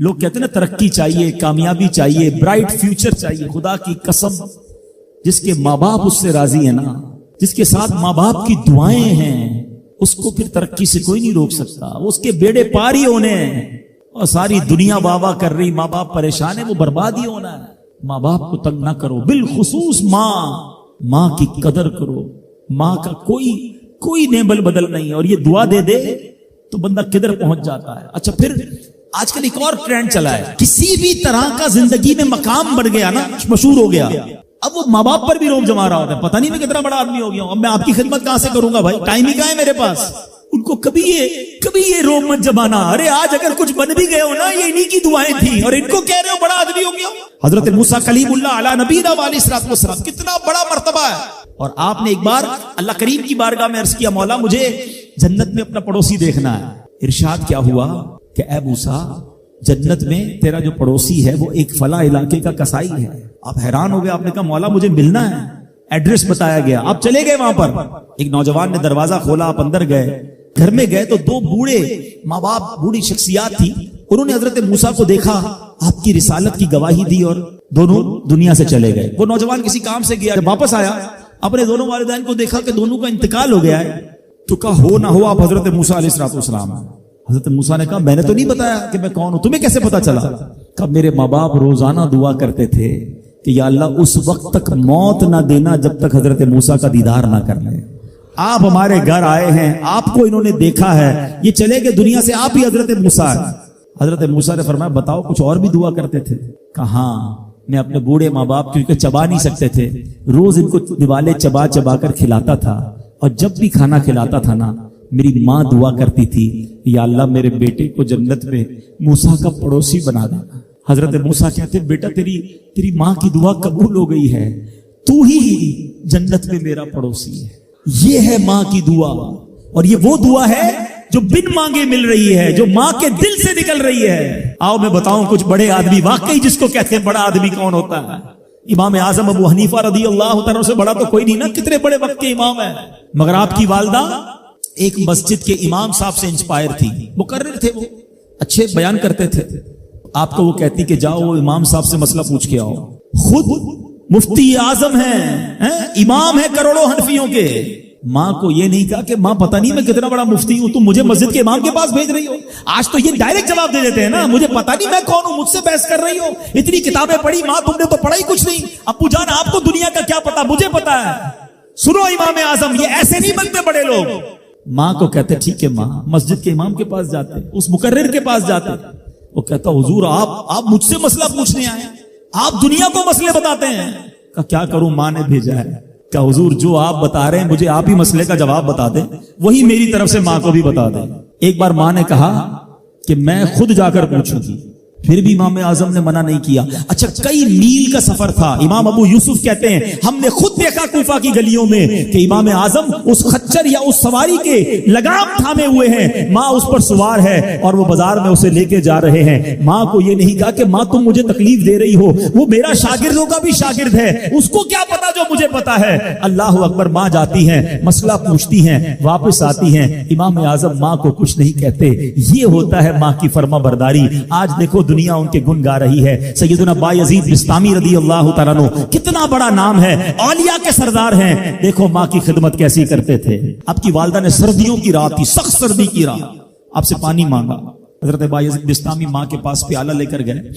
لوگ کہتے ہیں نا ترقی چاہیے، کامیابی چاہیے، برائٹ فیوچر چاہیے. خدا کی قسم جس کے ماں باپ اس سے راضی ہیں نا، جس کے ساتھ ماں باپ کی دعائیں ہیں، اس کو پھر ترقی سے کوئی نہیں روک سکتا. اس کے بیڑے پار ہی ہونے ہیں. اور ساری دنیا واہ واہ کر رہی، ماں باپ پریشان ہے، وہ برباد ہی ہونا ہے. ماں باپ کو تنگ نہ کرو، بالخصوص ماں کی قدر کرو. ماں کا کوئی نیبل بدل نہیں ہے. اور یہ دعا دے دے تو بندہ کدھر پہنچ جاتا ہے. اچھا پھر آج کل ایک اور ٹرینڈ چلا ہے، کسی بھی طرح کا زندگی میں مقام بڑھ گیا نا، مشہور ہو گیا، اب وہ ماں باپ پر بھی روب جما رہا ہوتا ہے. پتہ نہیں میں کتنا بڑا آدمی ہو گیا ہوں، اب میں آپ کی خدمت کہاں سے کروں گا بھائی، ٹائم ہی کہاں ہے میرے پاس. ان کو کبھی یہ روب مت جمانا. ارے آج اگر کچھ بن بھی گئے ہو نا، یہ انہی کی دعائیں تھیں، اور ان کو کہہ رہے ہو بڑا آدمی ہو گیا. حضرت موسیٰ کلیم اللہ علی نبینا علیہ الصلوۃ والسلام، کتنا بڑا مرتبہ ہے. اور آپ نے ایک بار اللہ کریم کی بارگاہ میں عرض کیا، مولا مجھے جنت میں اپنا پڑوسی دیکھنا ہے. ارشاد کیا ہوا کہ اے موسیٰ، جنت میں تیرا جو پڑوسی ہے وہ ایک فلاں علاقے کا کسائی ہے. آپ حیران ہو گئے، آپ نے کہا مولا مجھے ملنا ہے. ایڈریس بتایا گیا، آپ چلے گئے وہاں پر. ایک نوجوان نے دروازہ کھولا، آپ اندر گئے. گھر میں گئے تو دو بوڑھے ماں باپ، بوڑھی شخصیات تھی. انہوں نے حضرت موسیٰ کو دیکھا، آپ کی رسالت کی گواہی دی، اور دونوں دنیا سے چلے گئے. وہ نوجوان کسی کام سے گیا، جب واپس آیا اپنے دونوں والدین کو دیکھا کہ دونوں کا انتقال ہو گیا ہے. تو کہا ہو نہ ہو آپ حضرت موسیٰ علیہ الصلوۃ والسلام. حضرت موسیٰ نے کہا میں نے تو نہیں بتایا کہ میں کون ہوں، تمہیں کیسے پتا چلا؟ کہا میرے ماں باپ روزانہ دعا کرتے تھے کہ یا اللہ اس وقت تک موت نہ دینا جب تک حضرت موسیٰ کا دیدار نہ کر لیں. آپ ہمارے گھر آئے ہیں، آپ کو انہوں نے دیکھا ہے، یہ چلے گئے دنیا سے، آپ ہی حضرت موسیٰ ہیں. حضرت موسیٰ نے فرمایا بتاؤ کچھ اور بھی دعا کرتے تھے؟ کہا ہاں، میں اپنے بوڑھے ماں باپ کیونکہ چبا نہیں سکتے تھے، روز ان کو دیوالے چبا چبا کر کھلاتا تھا. اور جب بھی کھانا کھلاتا تھا نا، میری ماں دعا کرتی تھی یا اللہ میرے بیٹے کو جنت میں موسیٰ کا پڑوسی بنا دینا. حضرت موسیٰ کہتے بیٹا تیری ماں کی دعا قبول ہو گئی ہے، تو ہی جنت میں میرا پڑوسی ہے. یہ ہے ماں کی دعا، اور یہ وہ دعا ہے جو بن مانگے مل رہی ہے، جو ماں کے دل سے نکل رہی ہے. آؤ میں بتاؤں کچھ بڑے آدمی، واقعی جس کو کہتے ہیں بڑا آدمی کون ہوتا ہے. امام اعظم ابو حنیفہ رضی اللہ تعالیٰ سے بڑا تو کوئی نہیں نا، کتنے بڑے وقت کے امام ہیں. مگر آپ کی والدہ ایک مسجد کے امام صاحب سے انسپائر تھی، مقرر تھے، وہ اچھے بیان کرتے تھے. آپ کو وہ کہتی کہ جاؤ وہ امام صاحب سے مسئلہ پوچھ کے آؤ. خود مفتی اعظم ہیں، امام ہے کروڑوں حنفیوں کے. ماں کو یہ نہیں کہا کہ ماں پتہ نہیں میں کتنا بڑا مفتی ہوں، تم مجھے مسجد کے امام کے پاس بھیج رہی ہو. آج تو یہ ڈائریکٹ جواب دے دیتے ہیں نا، مجھے پتہ نہیں میں کون ہوں، مجھ سے بحث کر رہی ہو، اتنی کتابیں پڑھی، ماں تم نے تو پڑھا ہی کچھ نہیں. ابو جان آپ کو دنیا کا کیا پتا، مجھے پتا ہے. سنو امام اعظم، یہ ایسے نہیں بنتے بڑے لوگ. ماں کو کہتے ٹھیک ہے ماں، مسجد کے امام کے پاس جاتے، اس مقرر کے پاس جاتے. وہ کہتا حضور آپ مجھ سے مسئلہ پوچھنے آئے، آپ دنیا کو مسئلے بتاتے ہیں. کہ کیا کروں، ماں نے بھیجا ہے. کہ حضور جو آپ بتا رہے ہیں مجھے آپ ہی مسئلے کا جواب بتا دیں، وہی میری طرف سے ماں کو بھی بتا دیں. ایک بار ماں نے کہا کہ میں خود جا کر پوچھوں گی، پھر بھی امام اعظم نے منع نہیں کیا. اچھا کئی میل کا سفر تھا. امام ابو یوسف کہتے ہیں ہم نے خود دیکھا کوفہ کی گلیوں میں کہ امام اعظم اس خچر یا اس سواری کے لگام تھامے ہوئے ہیں، ماں اس پر سوار ہے اور وہ بازار میں اسے لے کے جا رہے ہیں. ماں کو یہ نہیں کہا کہ ماں تم مجھے تکلیف دے رہی ہو، وہ میرا شاگردوں کا بھی شاگرد ہے، اس کو کیا پتا جو مجھے پتا ہے. اللہ اکبر. ماں جاتی ہیں، مسئلہ پوچھتی ہیں، واپس آتی ہیں. امام اعظم ماں کو کچھ نہیں کہتے. یہ ہوتا ہے ماں کی فرما برداری. آج دیکھو دنیا ان کے گن گا رہی ہے. سیدنا بایزید بستامی رضی اللہ تعالیٰ عنہ، کتنا بڑا نام ہے، اولیاء کے سردار ہیں. دیکھو ماں کی خدمت کیسی کرتے تھے. آپ کی والدہ نے سردیوں کی رات تھی، سخت سردی کی رات، آپ سے پانی مانگا. حضرت بایزید بستامی ماں کے پاس پیالہ لے کر گئے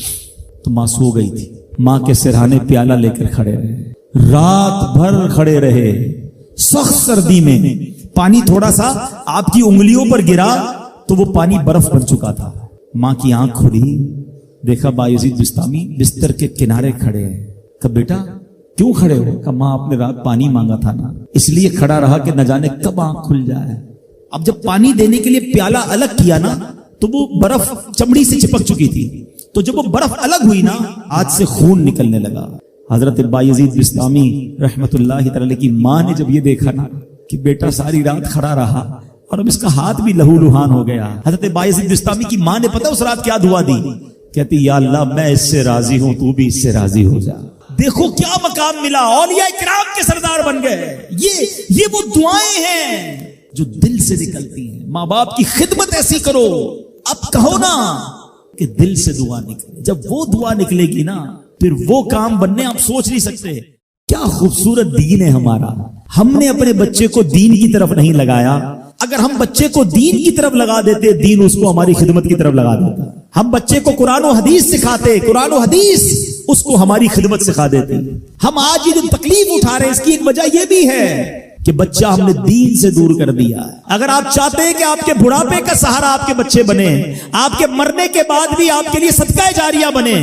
تو ماں سو گئی تھی. ماں کے سرہانے پیالہ لے کر کھڑے رہے، رات بھر کھڑے رہے سخت سردی میں. پانی تھوڑا سا آپ کی انگلیوں پر گرا تو وہ پانی برف بن چکا تھا. ماں کی آنکھ کھلی، دیکھا بایزید بستامی بستر کے کنارے کھڑے ہیں. کہ بیٹا کیوں کھڑے ہو؟ کہ ماں آپ نے رات پانی مانگا تھا نا، اس لیے کھڑا رہا کہ نہ جانے کب آنکھ کھل جائے. اب جب پانی دینے کے لیے پیالہ الگ کیا نا تو وہ برف چمڑی سے چپک چکی تھی، تو جب وہ برف الگ ہوئی نا آج سے خون نکلنے لگا. حضرت بایزید بستامی رحمت اللہ تعالی کی ماں نے جب یہ دیکھا نا کہ بیٹا ساری رات کھڑا رہا اور اب اس کا ہاتھ بھی لہو لہان ہو گیا. حضرت بایزید بستامی کی ماں نے پتہ اس رات کیا دعا دی؟ کہتی یا اللہ میں اس سے راضی ہوں، تو بھی اس سے راضی ہو جا. دیکھو کیا مقام ملا، اولیاء کرام کے سردار بن گئے. یہ وہ دعائیں ہیں جو دل سے نکلتی ہیں. ماں باپ کی خدمت ایسی کرو. اب کہو نا کہ دل سے دعا نکلے. جب وہ دعا نکلے گی نا پھر وہ کام بننے آپ سوچ نہیں سکتے. کیا خوبصورت دین ہے ہمارا. ہم نے اپنے بچے کو دین کی طرف نہیں لگایا. اگر ہم بچے کو دین کی طرف لگا دیتے دین اس کو ہماری خدمت کی طرف لگا دیتا. ہم بچے کو قرآن و حدیث سکھاتے, قرآن و حدیث اس کو ہماری خدمت سکھا دیتے. ہم آج یہ جو تکلیف اٹھا رہے ہیں اس کی ایک وجہ یہ بھی ہے کہ بچہ ہم نے دین سے دور کر دیا. اگر آپ چاہتے ہیں کہ آپ کے بڑھاپے کا سہارا آپ کے بچے بنے, آپ کے مرنے کے بعد بھی آپ کے لیے صدقہ جاریہ بنے,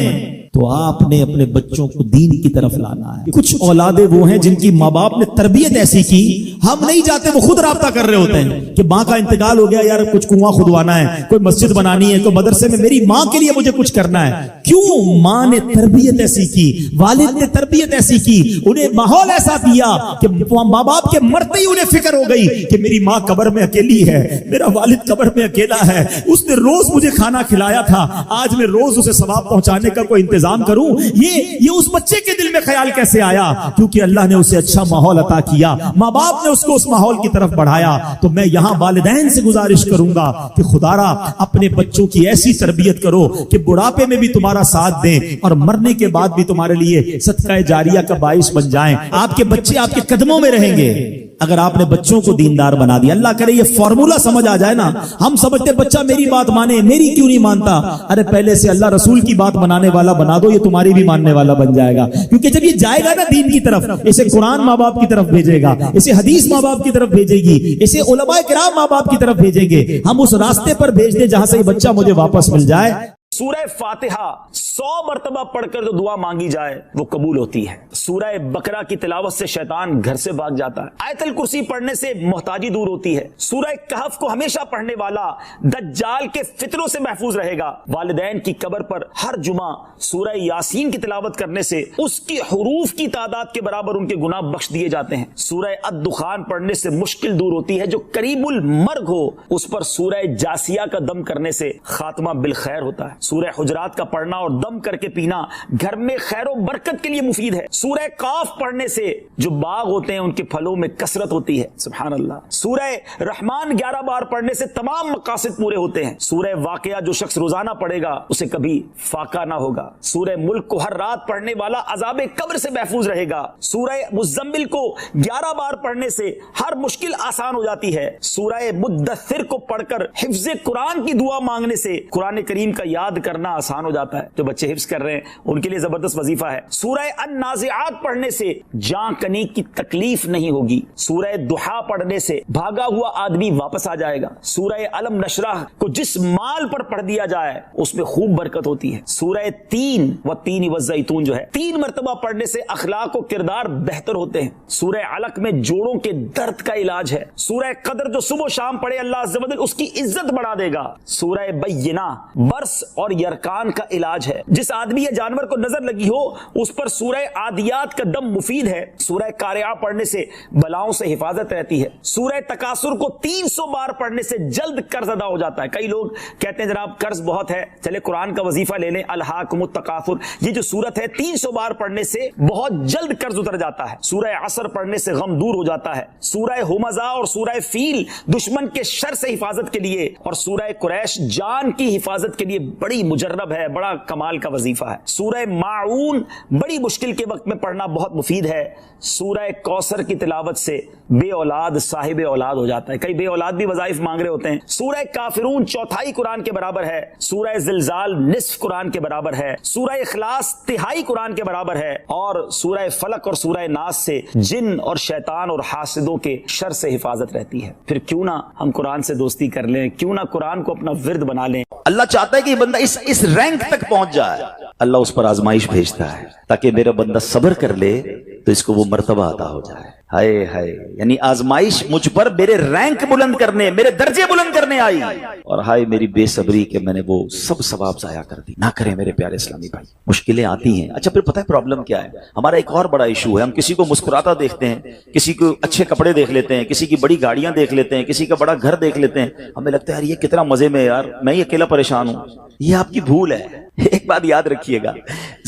تو آپ نے اپنے بچوں کو دین کی طرف لانا ہے. کچھ اولادیں وہ ہیں جن کی ماں باپ نے تربیت ایسی کی, ہم نہیں چاہتے, وہ خود رابطہ کر رہے ہوتے ہیں کہ ماں کا انتقال ہو گیا, یار کچھ کنواں کھدوانا ہے, کوئی مسجد بنانی ہے, کوئی مدرسے میں میری ماں کے لیے مجھے کچھ کرنا ہے. کیوں؟ ماں نے تربیت ایسی کی, والد نے تربیت ایسی کی, انہیں ماحول ایسا دیا کہ ماں باپ کے مرتے ہی انہیں فکر ہو گئی کہ میری ماں قبر میں اکیلی ہے, میرا والد قبر میں اکیلا ہے, اس نے روز مجھے کھانا کھلایا تھا, آج میں روز اسے ثواب پہنچانے کا کوئی انتظام کروں. یہ اس بچے کے دل میں خیال کیسے آیا؟ کیونکہ اللہ نے اسے اچھا ماحول عطا کیا, ماں باپ نے اس کو اس ماحول کی طرف بڑھایا. تو میں یہاں والدین سے گزارش کروں گا کہ خدارا اپنے بچوں کی ایسی تربیت کرو کہ بڑھاپے میں بھی تمہارا ساتھ دیں اور مرنے کے بعد بھی تمہارے لیے صدقہ جاریہ کا باعث بن جائیں. آپ کے بچے آپ کے قدموں میں رہیں گے اگر آپ نے بچوں کو دیندار بنا دیا. اللہ کرے یہ فارمولا سمجھ آ جائے نا. ہم سمجھتے بچہ میری بات مانے, میری کیوں نہیں مانتا. ارے پہلے سے اللہ رسول کی بات منانے والا بنا دو, یہ تمہاری بھی ماننے والا بن جائے گا. کیونکہ جب یہ جائے گا نا دین کی طرف, اسے قرآن ماں باپ کی طرف بھیجے گا, اسے حدیث ماں باپ کی طرف بھیجے گی, اسے علماء کرام ماں باپ کی طرف بھیجیں گے. ہم اس راستے پر بھیج دیں جہاں سے یہ بچہ مجھے واپس مل جائے. سورہ فاتحہ 100 مرتبہ پڑھ کر جو دعا مانگی جائے وہ قبول ہوتی ہے. سورہ بقرہ کی تلاوت سے شیطان گھر سے بھاگ جاتا ہے. آیت الکرسی پڑھنے سے محتاجی دور ہوتی ہے. سورہ کہف کو ہمیشہ پڑھنے والا دجال کے فتنوں سے محفوظ رہے گا. والدین کی قبر پر ہر جمعہ سورہ یاسین کی تلاوت کرنے سے اس کی حروف کی تعداد کے برابر ان کے گناہ بخش دیے جاتے ہیں. سورہ الدخان پڑھنے سے مشکل دور ہوتی ہے. جو قریب المرگ ہو اس پر سورہ جاسیہ کا دم کرنے سے خاتمہ بالخیر ہوتا ہے. سورہ حجرات کا پڑھنا اور دم کر کے پینا گھر میں خیر و برکت کے لیے مفید ہے. سورہ قاف پڑھنے سے جو باغ ہوتے ہیں ان کے پھلوں میں کثرت ہوتی ہے. سبحان اللہ. سورہ رحمان 11 بار پڑھنے سے تمام مقاصد پورے ہوتے ہیں. سورہ واقعہ جو شخص روزانہ پڑھے گا اسے کبھی فاقہ نہ ہوگا. سورہ ملک کو ہر رات پڑھنے والا عذاب قبر سے محفوظ رہے گا. سورہ مزمل کو 11 بار پڑھنے سے ہر مشکل آسان ہو جاتی ہے. سورہ مدثر کو پڑھ کر حفظ قرآن کی دعا مانگنے سے قرآن کریم کا یاد کرنا آسان ہو جاتا ہے. جو بچے حفظ کر رہے ہیں ان کے لیے زبردست وظیفہ ہے. سورہ النازعات پڑھنے سے جان کنی کی تکلیف نہیں ہوگی. سورہ دحا پڑھنے سے بھاگا ہوا آدمی واپس آ جائے گا. سورہ علم نشرح کو جس مال پر پڑھ دیا جائے اس میں خوب برکت ہوتی ہے. سورہ تین والزیتون جو ہے 3 مرتبہ پڑھنے سے اخلاق و کردار بہتر ہوتے ہیں. سورہ علق میں جوڑوں کے درد کا علاج ہے. سورہ قدر جو صبح و شام پڑھے اللہ عز و جل اس کی عزت بڑھا دے گا. سورہ بینہ برس اور یرکان کا علاج ہے. جس آدمی یا جانور کو نظر لگی ہو اس پر سورہ عادیات کا دم مفید ہے. سورہ قارعہ پڑھنے سے بلاؤں سے حفاظت رہتی ہے. سورہ تکاثر کو 300 بار پڑھنے سے جلد قرض ادا ہو جاتا ہے. کئی لوگ کہتے ہیں جناب قرض بہت ہے, چلے قرآن کا وظیفہ لے لیں. الہاکم التکاثر یہ جو سورت ہے 300 بار پڑھنے سے بہت جلد قرض اتر جاتا ہے. سورہ عصر پڑھنے سے غم دور ہو جاتا ہے. سورہ ہمزہ اور سورہ فیل دشمن کے شر سے حفاظت کے لیے اور سورہ قریش جان کی حفاظت کے لیے بڑی مجرب ہے, بڑا کمال کا وظیفہ ہے. سورہ ماعون بڑی مشکل کے وقت میں پڑھنا بہت مفید ہے. سورہ کوثر کی تلاوت سے بے اولاد صاحب اولاد ہو جاتا ہے. کئی بے اولاد بھی وظائف مانگ رہے ہوتے ہیں. سورہ کافرون 1/4 قرآن کے برابر ہے. سورہ زلزال نصف قرآن کے برابر ہے. سورہ اخلاص 1/3 قرآن کے برابر ہے. اور سورہ فلق اور سورہ ناس سے جن اور شیطان اور حاسدوں کے شر سے حفاظت رہتی ہے. پھر کیوں نہ ہم قرآن سے دوستی کر لیں, کیوں نہ قرآن کو اپنا ورد بنا لیں. اللہ چاہتا ہے کہ یہ بندہ اس رینک تک پہنچ جائے. اللہ اس پر آزمائش بھیجتا ہے تاکہ میرا بندہ صبر کر لے تو اس کو وہ مرتبہ عطا ہو جائے. ہائے ہائے, یعنی آزمائش مجھ پر میرے رینک بلند کرنے, میرے درجے بلند کرنے آئی, اور ہائے میری بے صبری کہ میں نے وہ سب ثواب ضائع کر دی. نہ کریں میرے پیارے اسلامی بھائی, مشکلیں آتی ہیں. اچھا پھر پتہ ہے پرابلم کیا ہے ہمارا؟ ایک اور بڑا ایشو ہے, ہم کسی کو مسکراتا دیکھتے ہیں, کسی کو اچھے کپڑے دیکھ لیتے ہیں, کسی کی بڑی گاڑیاں دیکھ لیتے ہیں, کسی کا بڑا گھر دیکھ لیتے ہیں, ہمیں لگتا ہے یار یہ کتنا مزے میں, یار میں ہی اکیلا پریشان ہوں. یہ آپ کی بھول ہے. ایک بات یاد رکھیے گا,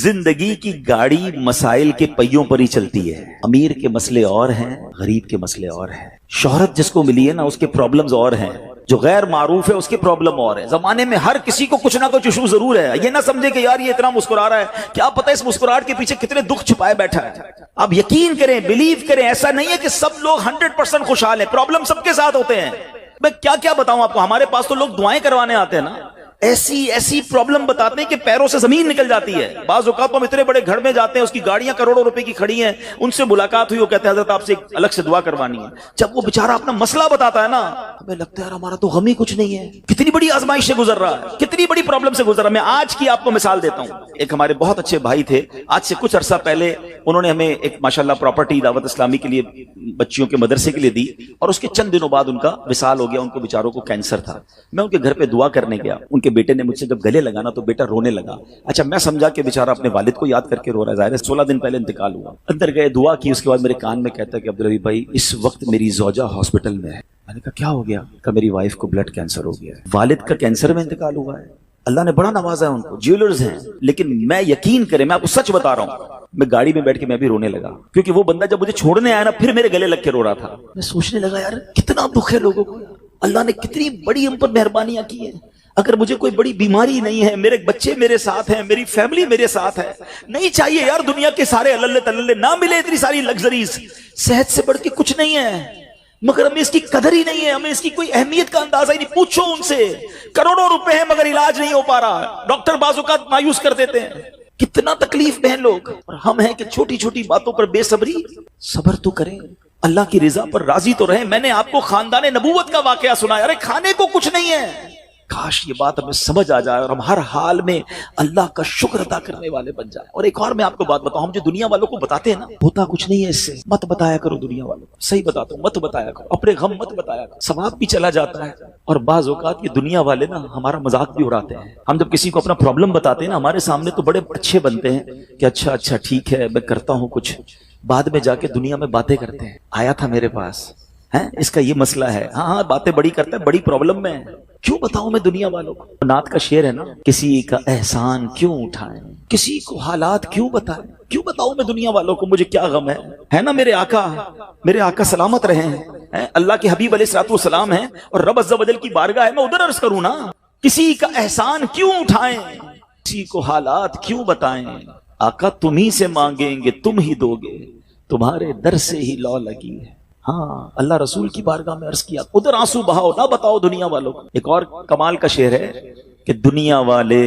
زندگی کی گاڑی مسائل کے پہیوں پر ہی چلتی ہے. امیر کے مسئلے اور ہیں, غریب کے مسئلے اور ہیں. شہرت جس کو ملی ہے نا اس کے پرابلمز اور ہیں. جو غیر معروف ہے اس کی پرابلم اور ہے. زمانے میں ہر کسی کو کچھ نہ کچھ ایشو ضرور ہے. یہ نہ سمجھے کہ یار یہ اتنا مسکرا رہا ہے, کیا پتہ اس مسکراہٹ کے پیچھے کتنے دکھ چھپائے بیٹھا ہے. آپ یقین کریں, بلیو کریں, ایسا نہیں ہے کہ سب لوگ 100% خوشحال ہیں. پرابلم سب کے ساتھ ہوتے ہیں. میں کیا کیا بتاؤں آپ کو, ہمارے پاس تو لوگ دعائیں کروانے آتے ہیں نا, ایسی پرابلم بتاتے ہیں کہ پیروں سے زمین نکل جاتی ہے. بعض اوقات ہم اتنے بڑے گھر میں جاتے ہیں, اس کی گاڑیاں کروڑوں روپے کی کھڑی ہیں, ان سے ملاقات ہوئی, وہ کہتے ہیں حضرت آپ سے ایک الگ سے دعا کروانی ہے. جب وہ بیچارہ اپنا مسئلہ بتاتا ہے نا, ہمیں لگتا ہے یار ہمارا تو غم ہی کچھ نہیں ہے, کتنی بڑی آزمائش سے گزر رہا ہے, کتنی بڑی پرابلم سے گزر رہا ہے. میں آج کی آپ کو مثال دیتا ہوں. ایک ہمارے بہت اچھے بھائی تھے, آج سے کچھ عرصہ پہلے انہوں نے ہمیں ایک ماشاءاللہ پراپرٹی دعوت اسلامی کے لیے بچیوں کے مدرسے کے لیے دی, اور اس کے چند دنوں بعد ان کا وصال ہو گیا. ان کو بیچاروں کو کینسر تھا. میں ان کے گھر پہ دعا کرنے گیا. ان کے بیٹے نے مجھ سے جب گلے لگانا تو بیٹا رونے لگا. اچھا میں سمجھا کہ بیچارہ اپنے والد کو یاد کر کے رو رہا ہے, ظاہر ہے 16 دن پہلے انتقال ہوا. اندر گئے, دعا کی, اس کے بعد میرے کان میں کہتا ہے کہ عبدالرحیم بھائی اس وقت میری زوجہ ہاسپٹل میں ہے. میں نے کہا کیا ہو گیا؟ کہ میری وائف کو بلڈ کینسر ہو گیا ہے. والد کا کینسر میں انتقال ہوا ہے. اللہ نے بڑا نوازا ہے ان کو, جیولرز ہیں. لیکن میں یقین کریں, میں آپ کو سچ بتا رہا ہوں, میں گاڑی میں بیٹھ کے میں بھی رونے لگا, کیونکہ وہ بندہ جب مجھے چھوڑنے آیا نا پھر میرے گلے لگ کے رو رہا تھا. میں سوچنے لگا یار کتنا دکھ ہے لوگوں کو, اللہ نے کتنی بڑی ہم پر مہربانیاں کی ہیں. اگر مجھے کوئی بڑی بیماری نہیں ہے, میرے بچے میرے ساتھ ہیں, میری فیملی میرے ساتھ ہے, نہیں چاہیے یار دنیا کے سارے اللہ تللے نہ ملے اتنی ساری لگژریز, صحت سے بڑھ کے کچھ نہیں ہے, مگر ہمیں اس کی قدر ہی نہیں ہے, ہمیں اس کی کوئی اہمیت کا اندازہ ہی نہیں. پوچھو ان سے, کروڑوں روپے ہیں مگر علاج نہیں ہو پا رہا, ڈاکٹر بعض اوقات مایوس کر دیتے ہیں. کتنا تکلیف میں ہیں لوگ, اور ہم ہیں کہ چھوٹی چھوٹی باتوں پر بے صبری. صبر تو کریں, اللہ کی رضا پر راضی تو رہیں. میں نے آپ کو خاندان نبوت کا واقعہ سنایا, ارے کھانے کو کچھ نہیں ہے. کاش یہ بات ہمیں سمجھ آ جائے اور ہم ہر حال میں اللہ کا شکر ادا کرنے والے بن جائیں. اور ایک اور میں آپ کو بات بتاؤں, ہم جو دنیا والوں کو بتاتے ہیں نا, ہوتا کچھ نہیں ہے اس سے. مت بتایا کرو دنیا والوں کو, صحیح بتاتا ہوں, مت بتایا کرو, اپنے غم مت بتایا کرو, ثواب بھی چلا جاتا ہے. اور بعض اوقات یہ دنیا والے نا ہمارا مذاق بھی اڑاتے ہیں. ہم جب کسی کو اپنا پرابلم بتاتے ہیں نا, ہمارے سامنے تو بڑے اچھے بنتے ہیں کہ اچھا ٹھیک ہے میں کرتا ہوں کچھ, بعد میں جا کے دنیا میں باتیں کرتے ہیں, آیا تھا میرے پاس ہے, اس کا یہ مسئلہ ہے, ہاں باتیں بڑی کرتا ہے, بڑی پرابلم میں ہے. کیوں بتاؤں میں دنیا والوں کو؟ نعت کا شعر ہے نا, کسی کا احسان کیوں اٹھائیں, کسی کو حالات کیوں بتائیں, کیوں بتاؤں میں دنیا والوں کو مجھے کیا غم ہے نا. میرے آقا سلامت رہے ہیں, اللہ کے حبیب علیہ الصلوۃ والسلام ہیں, اور رب عز و جل کی بارگاہ ہے, میں ادھر عرض کروں نا. کسی کا احسان کیوں اٹھائیں, کسی کو حالات کیوں بتائیں, آقا تم ہی سے مانگیں گے تم ہی دو گے, تمہارے در سے ہی لو لگی ہے. ہاں اللہ رسول کی بارگاہ میں عرض کیا, ادھر آنسو بہاؤ, نہ بتاؤ دنیا والوں کو. ایک اور کمال کا شعر ہے کہ دنیا والے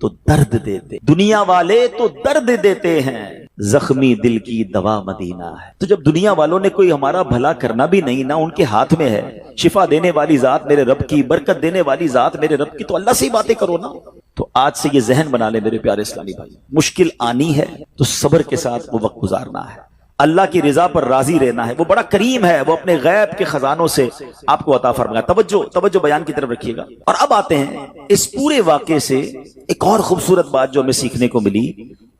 تو درد دیتے, دنیا والے تو درد دیتے ہیں, زخمی دل کی دوا مدینہ ہے. تو جب دنیا والوں نے کوئی ہمارا بھلا کرنا بھی نہیں نا ان کے ہاتھ میں ہے, شفا دینے والی ذات میرے رب کی, برکت دینے والی ذات میرے رب کی, تو اللہ سے ہی باتیں کرو نا. تو آج سے یہ ذہن بنا لے میرے پیارے اسلامی بھائی, مشکل آنی ہے تو صبر کے ساتھ وہ وقت گزارنا ہے, اللہ کی رضا پر راضی رہنا ہے. وہ بڑا کریم ہے, وہ اپنے غیب کے خزانوں سے آپ کو عطا فرمائے. توجہ بیان کی طرف رکھیے گا. اور اب آتے ہیں اس پورے واقعے سے ایک اور خوبصورت بات جو ہمیں سیکھنے کو ملی,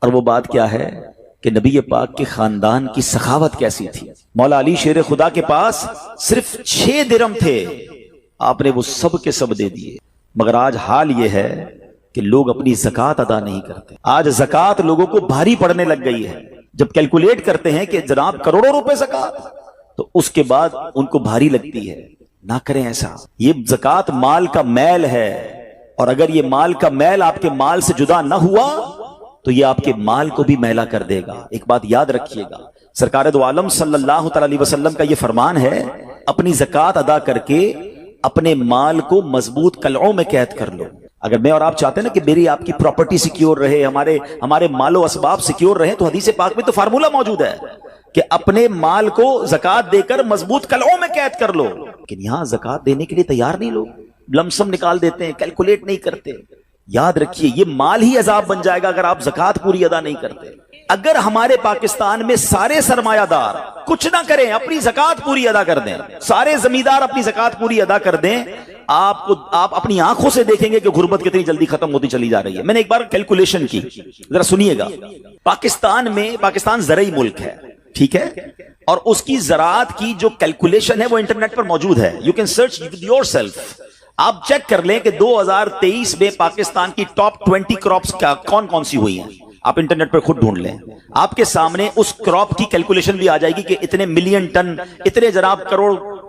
اور وہ بات کیا ہے کہ نبی پاک کے خاندان کی سخاوت کیسی تھی. مولا علی شیر خدا کے پاس صرف 6 درم تھے, آپ نے وہ سب کے سب دے دیے. مگر آج حال یہ ہے کہ لوگ اپنی زکوٰۃ ادا نہیں کرتے. آج زکوٰۃ لوگوں کو بھاری پڑنے لگ گئی ہے. جب کیلکولیٹ کرتے ہیں کہ جناب کروڑوں روپے زکوٰۃ, تو اس کے بعد ان کو بھاری لگتی ہے. نہ کریں ایسا. یہ زکوٰۃ مال کا میل ہے, اور اگر یہ مال کا میل آپ کے مال سے جدا نہ ہوا تو یہ آپ کے مال کو بھی میلا کر دے گا. ایک بات یاد رکھیے گا, سرکار دو عالم صلی اللہ تعالی علیہ وسلم کا یہ فرمان ہے, اپنی زکوٰۃ ادا کر کے اپنے مال کو مضبوط قلعوں میں قید کر لو. اگر میں اور آپ چاہتے ہیں نا کہ میری آپ کی پراپرٹی سیکیور رہے, ہمارے مال و اسباب سیکیور رہے, تو حدیث پاک میں تو فارمولہ موجود ہے کہ اپنے مال کو زکوٰۃ دے کر مضبوط قلعوں میں قید کر لو. لیکن یہاں زکوٰۃ دینے کے لیے تیار نہیں لوگ, لمسم نکال دیتے ہیں, کیلکولیٹ نہیں کرتے. یاد رکھیے یہ مال ہی عذاب بن جائے گا اگر آپ زکوٰۃ پوری ادا نہیں کرتے. اگر ہمارے پاکستان میں سارے سرمایہ دار کچھ نہ کریں, اپنی زکوٰۃ پوری ادا کر دیں, سارے زمیندار اپنی زکوٰۃ پوری ادا کر دیں, آپ اپنی آنکھوں سے دیکھیں گے کہ غربت کتنی جلدی ختم ہوتی چلی جا رہی ہے. میں نے ایک بار کیلکولیشن کی, ذرا سنیے گا. پاکستان زرعی ملک ہے, ٹھیک ہے, اور اس کی زراعت کی جو کیلکولیشن ہے وہ انٹرنیٹ پر موجود ہے. You can search your self. آپ چیک کر لیں کہ 2023 میں پاکستان کی ٹاپ 20 کراپس کون کون سی ہوئی ہیں. آپ انٹرنیٹ پر خود ڈھونڈ لیں, آپ کے سامنے اس کراپ کی کیلکولیشن بھی آ جائے گی کہ اتنے ملین ٹن, اتنے جناب کروڑ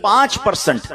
5%।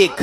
1।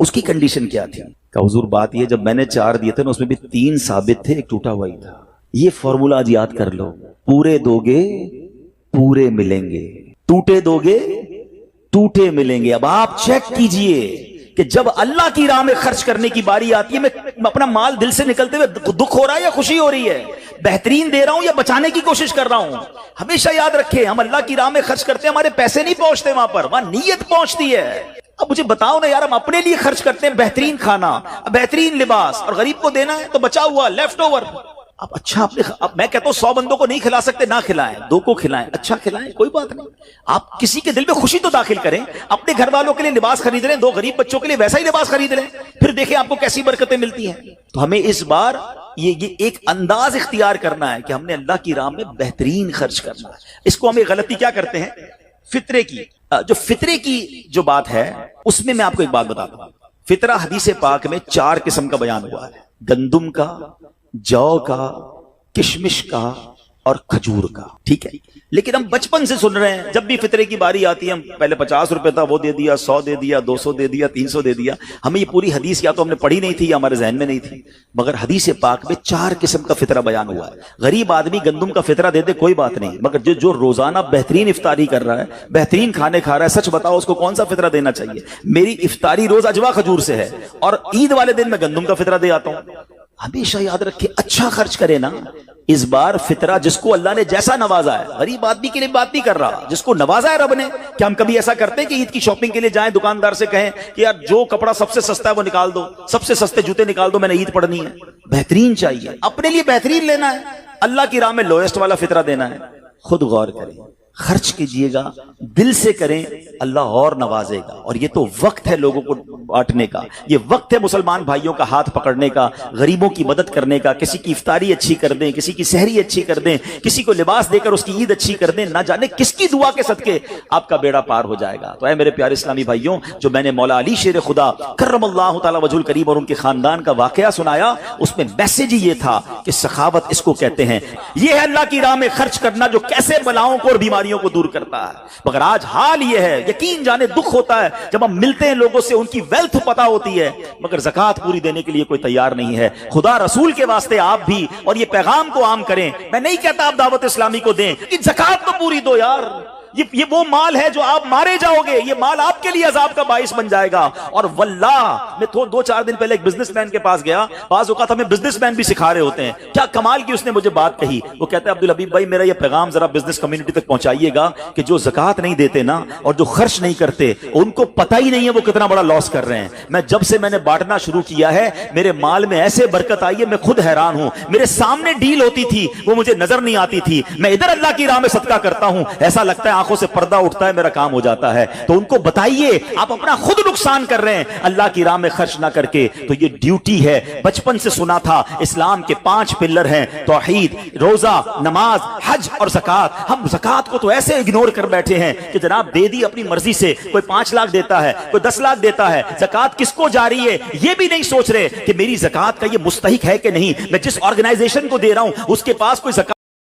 اس کی کنڈیشن کیا تھی؟ کہ حضور بات یہ جب میں نے 4 دیے تھے نا اس میں بھی 3 ثابت تھے، ایک ٹوٹا ہوا ہی تھا. یہ فارمولا آج یاد کر لو، پورے دو گے پورے ملیں گے، ٹوٹے دو گے ٹوٹے ملیں گے. اب آپ چیک کیجئے کہ جب اللہ کی راہ میں خرچ کرنے کی باری آتی ہے، میں اپنا مال دل سے نکلتے ہوئے دکھ ہو رہا ہے یا خوشی ہو رہی ہے، بہترین دے رہا ہوں یا بچانے کی کوشش کر رہا ہوں. ہمیشہ یاد رکھیں، ہم اللہ کی راہ میں خرچ کرتے ہیں، ہمارے پیسے نہیں پہنچتے وہاں پر، وہاں نیت پہنچتی ہے. اب مجھے بتاؤ نا یار، ہم اپنے لیے خرچ کرتے ہیں بہترین کھانا، بہترین لباس، اور غریب کو دینا ہے تو بچا ہوا لیفٹ اوور. اب اچھا اب میں کہتا ہوں 100 بندوں کو نہیں کھلا سکتے، نہ کھلائیں، 2 کو کھلائیں، اچھا کھلائیں، کوئی بات نہیں. آپ کسی کے دل میں خوشی تو داخل کریں. اپنے گھر والوں کے لیے لباس خرید لیں، 2 غریب بچوں کے لیے ویسا ہی لباس خرید لیں، پھر دیکھیں آپ کو کیسی برکتیں ملتی ہیں. تو ہمیں اس بار یہ ایک انداز اختیار کرنا ہے کہ ہم نے اللہ کی راہ میں بہترین خرچ کرنا ہے. اس کو ہم ایک غلطی کیا کرتے ہیں، فطرے کی جو بات ہے اس میں آپ کو ایک بات بتاتا ہوں. فطرہ حدیث پاک میں 4 قسم کا بیان ہوا ہے، گندم کا، جو کا، کشمش کا اور کھجور کا. ٹھیک ہے، لیکن ہم بچپن سے سن رہے ہیں، جب بھی فطرے کی باری آتی ہے ہم پہلے 50 روپے تھا وہ دے دیا، 100 دے دیا، 200 دے دیا، 300 دے دیا. ہمیں یہ پوری حدیث یا تو ہم نے پڑھی نہیں تھی یا ہمارے ذہن میں نہیں تھی، مگر حدیث پاک میں 4 قسم کا فطرہ بیان ہوا ہے. غریب آدمی گندم کا فطرہ دے دے کوئی بات نہیں، مگر جو روزانہ بہترین افطاری کر رہا ہے، بہترین کھانے کھا رہا ہے، سچ بتاؤ اس کو کون سا فطرہ دینا چاہیے؟ میری افطاری روز اجوا کھجور سے ہے اور عید والے دن میں گندم کا فطرہ دے آتا ہوں. ہمیشہ یاد رکھے، اچھا خرچ کرے نا. اس بار فطرہ جس کو اللہ نے جیسا نوازا ہے، غریب آدمی کے لیے بات نہیں کر رہا، جس کو نوازا ہے رب نے. کیا ہم کبھی ایسا کرتے ہیں کہ عید کی شاپنگ کے لیے جائیں دکاندار سے کہیں کہ یار جو کپڑا سب سے سستا ہے وہ نکال دو، سب سے سستے جوتے نکال دو، میں نے عید پڑھنی ہے؟ بہترین چاہیے، اپنے لیے بہترین لینا ہے، اللہ کی راہ میں لوئسٹ والا فطرہ دینا ہے. خود غور کریں، خرچ کیجئے گا، دل سے کریں، اللہ اور نوازے گا. اور یہ تو وقت ہے لوگوں کو بانٹنے کا، یہ وقت ہے مسلمان بھائیوں کا ہاتھ پکڑنے کا، غریبوں کی مدد کرنے کا. کسی کی افطاری اچھی کر دیں، کسی کی سحری اچھی کر دیں، کسی کو لباس دے کر اس کی عید اچھی کر دیں. نہ جانے کس کی دعا کے صدقے آپ کا بیڑا پار ہو جائے گا. تو اے میرے پیارے اسلامی بھائیوں، جو میں نے مولا علی شیر خدا کرم اللہ تعالی وجہ الکریم اور ان کے خاندان کا واقعہ سنایا، اس میں میسج ہی یہ تھا کہ سخاوت اس کو کہتے ہیں. یہ ہے اللہ کی راہ میں خرچ کرنا جو کیسے بلاؤں کو اور بیماریوں کو دور کرتا ہے. مگر آج حال یہ ہے، یقین جانے دکھ ہوتا ہے جب ہم ملتے ہیں لوگوں سے، ان کی ویلتھ پتہ ہوتی ہے مگر زکوٰۃ پوری دینے کے لیے کوئی تیار نہیں ہے. خدا رسول کے واسطے آپ بھی اور یہ پیغام کو عام کریں. میں نہیں کہتا آپ دعوت اسلامی کو دیں، کہ زکوٰۃ تو پوری دو یار. یہ وہ مال ہے جو آپ مارے جاؤ گے، یہ مال آپ کے لیے عذاب کا باعث بن جائے گا. اور واللہ میں 2-4 دن پہلے ایک بزنس مین کے پاس گیا. بعض اوقات ہمیں بزنس مین بھی سکھا رہے ہوتے ہیں. کیا کمال کی اس نے مجھے بات کہی. وہ کہتا ہے عبدالحبیب بھائی میرا یہ پیغام ذرا بزنس کمیونٹی تک پہنچائیے گا کہ جو زکوٰۃ نہیں دیتے نا اور جو خرچ نہیں کرتے، ان کو پتہ ہی نہیں ہے وہ کتنا بڑا لاس کر رہے ہیں. جب سے میں نے بانٹنا شروع کیا ہے میرے مال میں ایسے برکت آئی ہے، میں خود حیران ہوں. میرے سامنے ڈیل ہوتی تھی وہ مجھے نظر نہیں آتی تھی، میں ادھر اللہ کی راہ میں صدقہ کرتا ہوں، ایسا لگتا ہے آنکھوں سے پردہ اٹھتا ہے، میرا کام ہو جاتا ہے. تو ان کو بتائیے آپ اپنا خود نقصان کر رہے ہیں اللہ کی راہ میں خرچ نہ کر کے. تو یہ ڈیوٹی ہے. بچپن سے سنا تھا اسلام کے 5 پلر ہیں، توحید، روزہ، نماز، حج اور زکوٰۃ. ہم زکوٰۃ کو تو ایسے اگنور کر بیٹھے ہیں کہ جناب دے دی اپنی مرضی سے. کوئی 5 لاکھ دیتا ہے، کوئی 10 لاکھ دیتا ہے. زکوٰۃ کس کو جاری ہے یہ بھی نہیں سوچ رہے کہ میری زکوٰۃ کا یہ مستحق ہے کہ نہیں. میں جس آرگنائزیشن کو دے رہا ہوں اس کے پاس کوئی زکوٰۃ